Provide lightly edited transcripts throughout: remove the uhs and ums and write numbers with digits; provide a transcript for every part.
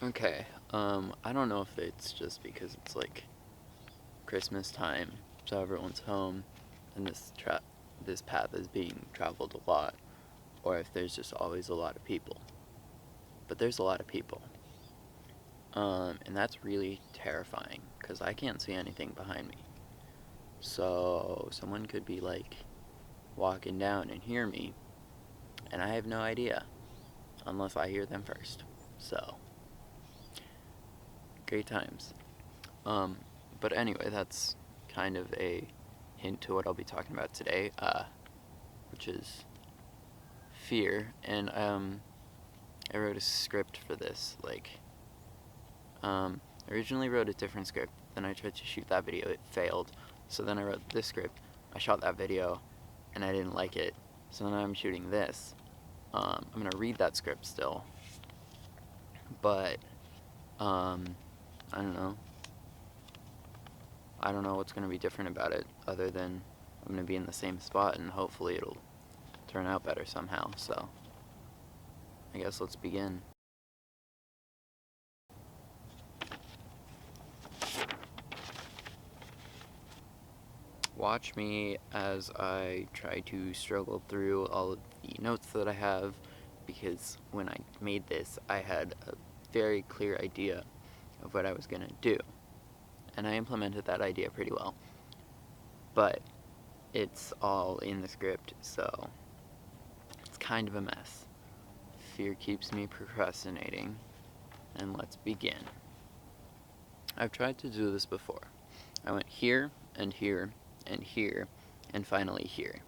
Okay, I don't know if it's just because it's like Christmas time, so everyone's home, and this path is being traveled a lot, or if there's just always a lot of people. But there's a lot of people, and that's really terrifying because I can't see anything behind me. So someone could be like walking down and hear me, and I have no idea unless I hear them first. So great times. Um, but anyway, that's kind of a hint to what I'll be talking about today, which is fear. And I wrote a script for this. I originally wrote a different script. Then I tried to shoot that video. It failed. So then I wrote this script. I shot that video, and I didn't like it. So now I'm shooting this. I'm gonna read that script still, but I don't know. I don't know what's gonna be different about it, other than I'm gonna be in the same spot, and hopefully it'll turn out better somehow. So I guess let's begin. Watch me as I try to struggle through all of the notes that I have, because when I made this, I had a very clear idea of what I was going to do, and I implemented that idea pretty well. But it's all in the script, so it's kind of a mess. Fear keeps me procrastinating, and let's begin. I've tried to do this before. I went here, and here, and here, and finally here.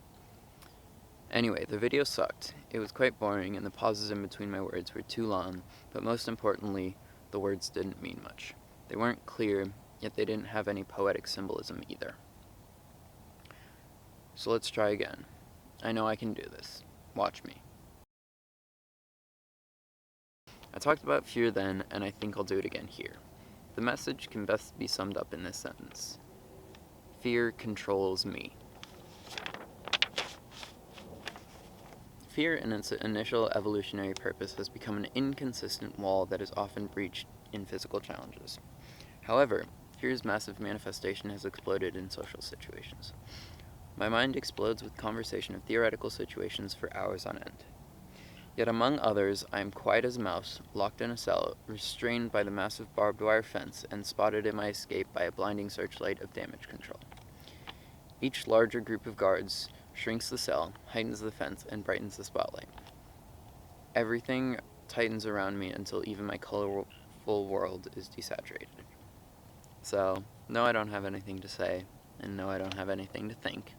Anyway, the video sucked. It was quite boring, and the pauses in between my words were too long, but most importantly, the words didn't mean much. They weren't clear, yet they didn't have any poetic symbolism either. So let's try again. I know I can do this. Watch me. I talked about fear then, and I think I'll do it again here. The message can best be summed up in this sentence. Fear controls me. Fear in its initial evolutionary purpose has become an inconsistent wall that is often breached in physical challenges. However, fear's massive manifestation has exploded in social situations. My mind explodes with conversation of theoretical situations for hours on end. Yet among others, I am quiet as a mouse, locked in a cell, restrained by the massive barbed wire fence, and spotted in my escape by a blinding searchlight of damage control. Each larger group of guards shrinks the cell, heightens the fence, and brightens the spotlight. Everything tightens around me until even my colorful world is desaturated. So, no, I don't have anything to say, and no, I don't have anything to think.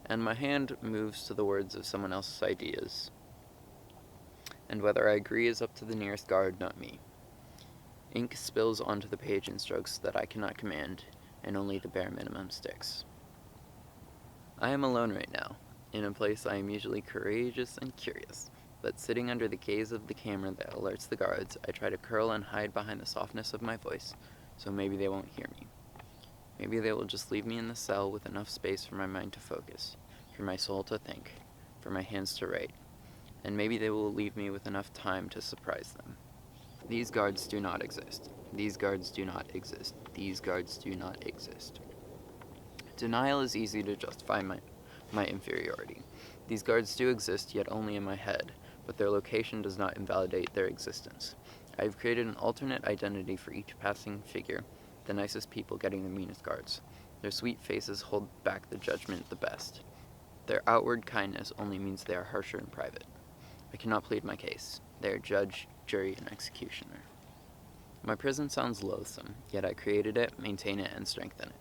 And my hand moves to the words of someone else's ideas. And whether I agree is up to the nearest guard, not me. Ink spills onto the page in strokes that I cannot command, and only the bare minimum sticks. I am alone right now, in a place I am usually courageous and curious, but sitting under the gaze of the camera that alerts the guards, I try to curl and hide behind the softness of my voice, so maybe they won't hear me. Maybe they will just leave me in the cell with enough space for my mind to focus, for my soul to think, for my hands to write, and maybe they will leave me with enough time to surprise them. These guards do not exist. These guards do not exist. These guards do not exist. Denial is easy to justify my inferiority. These guards do exist, yet only in my head, but their location does not invalidate their existence. I have created an alternate identity for each passing figure, the nicest people getting the meanest guards. Their sweet faces hold back the judgment the best. Their outward kindness only means they are harsher in private. I cannot plead my case. They are judge, jury, and executioner. My prison sounds loathsome, yet I created it, maintain it, and strengthen it.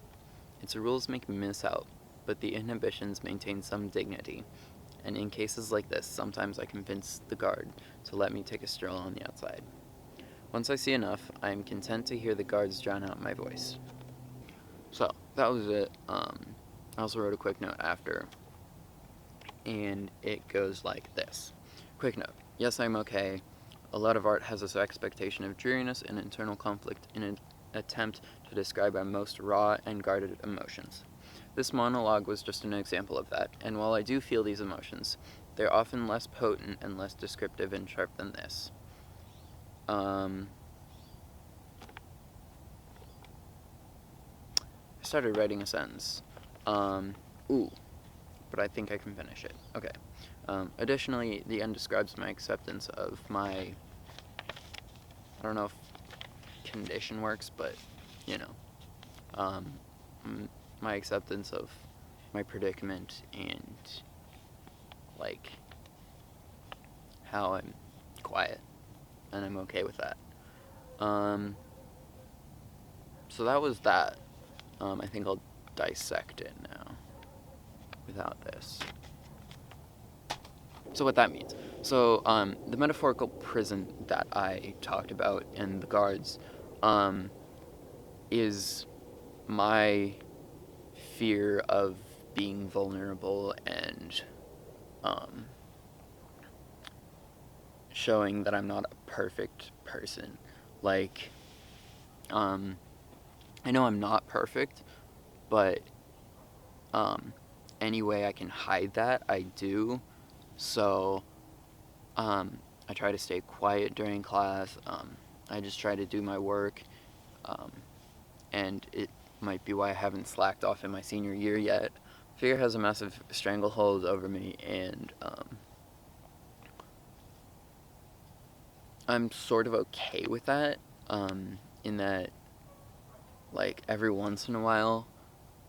Its rules make me miss out, but the inhibitions maintain some dignity, and in cases like this, sometimes I convince the guard to let me take a stroll on the outside. Once I see enough, I am content to hear the guards drown out my voice. So, that was it. I also wrote a quick note after, and it goes like this. Quick note. Yes, I'm okay. A lot of art has this expectation of dreariness and internal conflict in an attempt to describe our most raw and guarded emotions. This monologue was just an example of that, and while I do feel these emotions, they're often less potent and less descriptive and sharp than this. I started writing a sentence. Ooh, but I think I can finish it. Okay. Additionally, the end describes my acceptance of my, I don't know if condition works, but, you know, my acceptance of my predicament and, like, how I'm quiet, and I'm okay with that. So that was that. I think I'll dissect it now without this. So what that means. So the metaphorical prison that I talked about in the guards is my fear of being vulnerable and showing that I'm not a perfect person. Like, I know I'm not perfect, but any way I can hide that, I do. So I try to stay quiet during class. I just try to do my work, and it might be why I haven't slacked off in my senior year yet. Fear has a massive stranglehold over me, and I'm sort of okay with that, in that, like, every once in a while,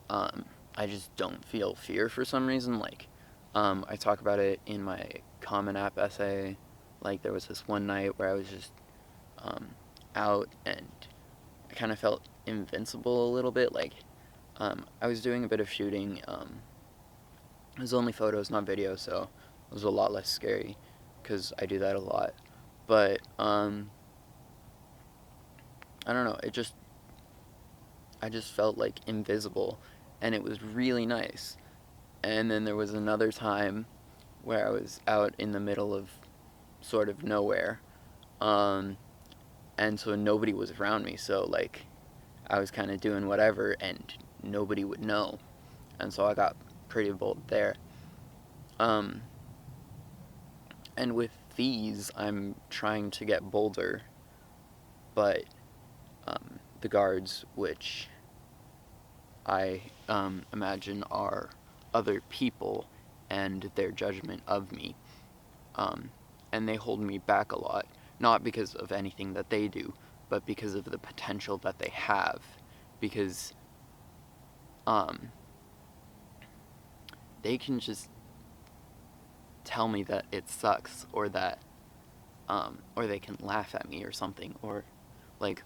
I just don't feel fear for some reason. Like, I talk about it in my Common App essay. Like, there was this one night where I was just out, and I kind of felt invincible a little bit. Like, I was doing a bit of shooting. It was only photos, not video, so it was a lot less scary, because I do that a lot. But, I don't know, I just felt, like, invisible, and it was really nice. And then there was another time where I was out in the middle of sort of nowhere, and so nobody was around me, so, like, I was kind of doing whatever, and nobody would know, and so I got pretty bold there. And with these, I'm trying to get bolder, but the guards, which I imagine are other people and their judgment of me, and they hold me back a lot, not because of anything that they do, but because of the potential that they have, because they can just tell me that it sucks, or that or they can laugh at me or something, or, like,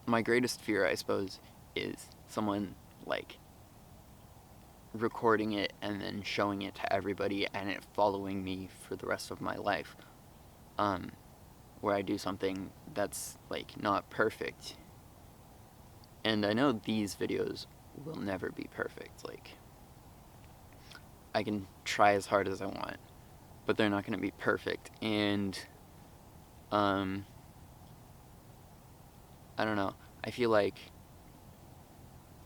my greatest fear, I suppose, is someone, like, recording it and then showing it to everybody and it following me for the rest of my life, where I do something that's, like, not perfect. And I know these videos will never be perfect. Like, I can try as hard as I want, but they're not going to be perfect. And I don't know, I feel like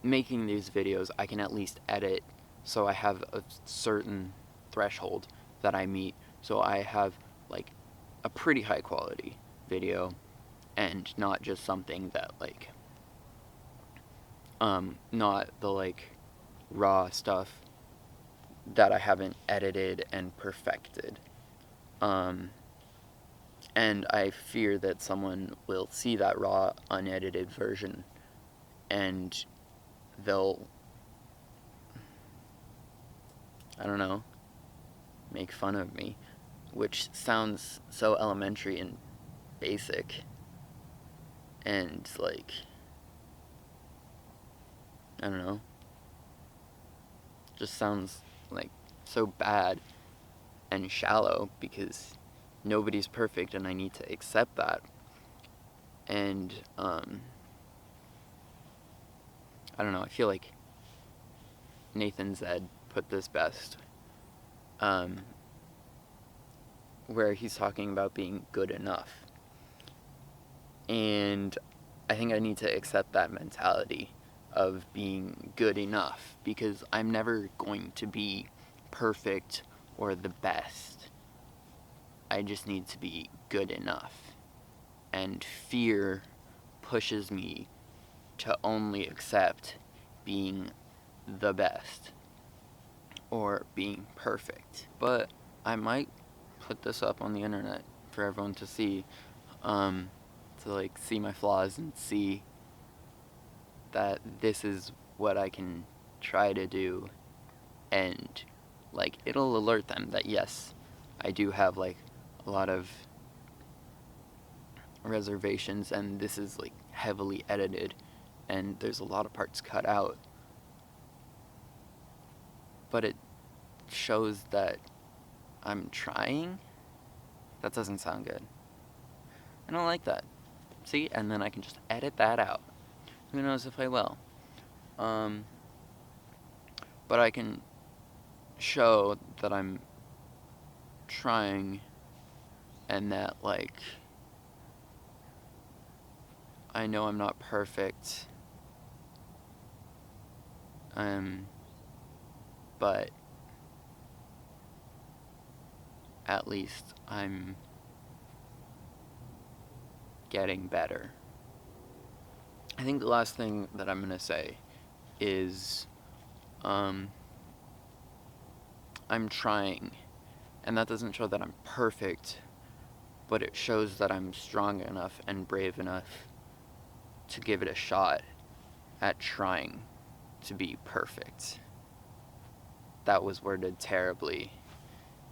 making these videos, I can at least edit so I have a certain threshold that I meet, so I have, like, a pretty high quality video, and not just something that, like, not the, like, raw stuff that I haven't edited and perfected. And I fear that someone will see that raw, unedited version, and they'll, I don't know, make fun of me, which sounds so elementary and basic, and, like, I don't know, just sounds, like, so bad and shallow, because nobody's perfect and I need to accept that. And I don't know, I feel like Nathan Zed put this best, where he's talking about being good enough. And I think I need to accept that mentality of being good enough, because I'm never going to be perfect or the best. I just need to be good enough. and fear pushes me to only accept being the best or being perfect. But I might put this up on the internet for everyone to see, to like see my flaws and see that this is what I can try to do, and like it'll alert them that yes, I do have like a lot of reservations, and this is like heavily edited and there's a lot of parts cut out, but it shows that I'm trying. That doesn't sound good. I don't like that. See? And then I can just edit that out. Who knows if I will. But I can show that I'm trying, and that, like, I know I'm not perfect. But at least I'm getting better. I think the last thing that I'm gonna say is, I'm trying, and that doesn't show that I'm perfect, but it shows that I'm strong enough and brave enough to give it a shot at trying to be perfect. That was worded terribly.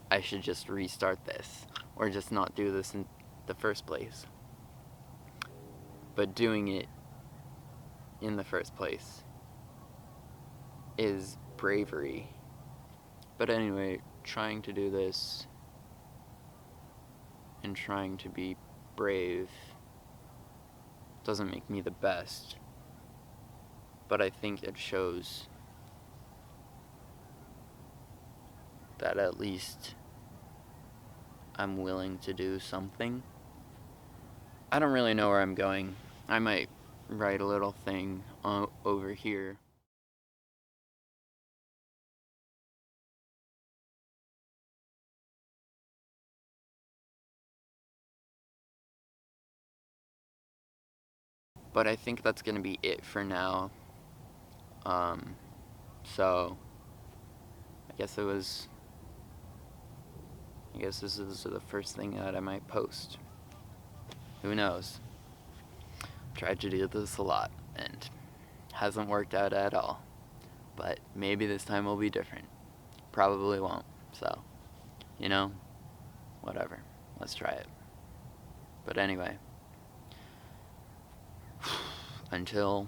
I should just restart this, or just not do this in the first place. But doing it in the first place is bravery. But anyway, trying to do this and trying to be brave doesn't make me the best, but I think it shows that at least I'm willing to do something. I don't really know where I'm going. I might write a little thing over here. But I think that's gonna be it for now. So I guess this is the first thing that I might post. Who knows? Tried to do this a lot and hasn't worked out at all. But maybe this time will be different. Probably won't. So, whatever. Let's try it. But anyway, until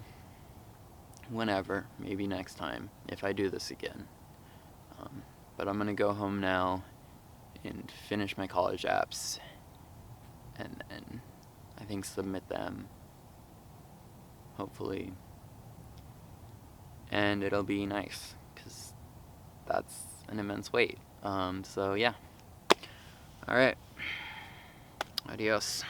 whenever, maybe next time, if I do this again. But I'm gonna go home now and finish my college apps, and then I think submit them, hopefully, and it'll be nice, because that's an immense weight. So yeah. Alright. Adios.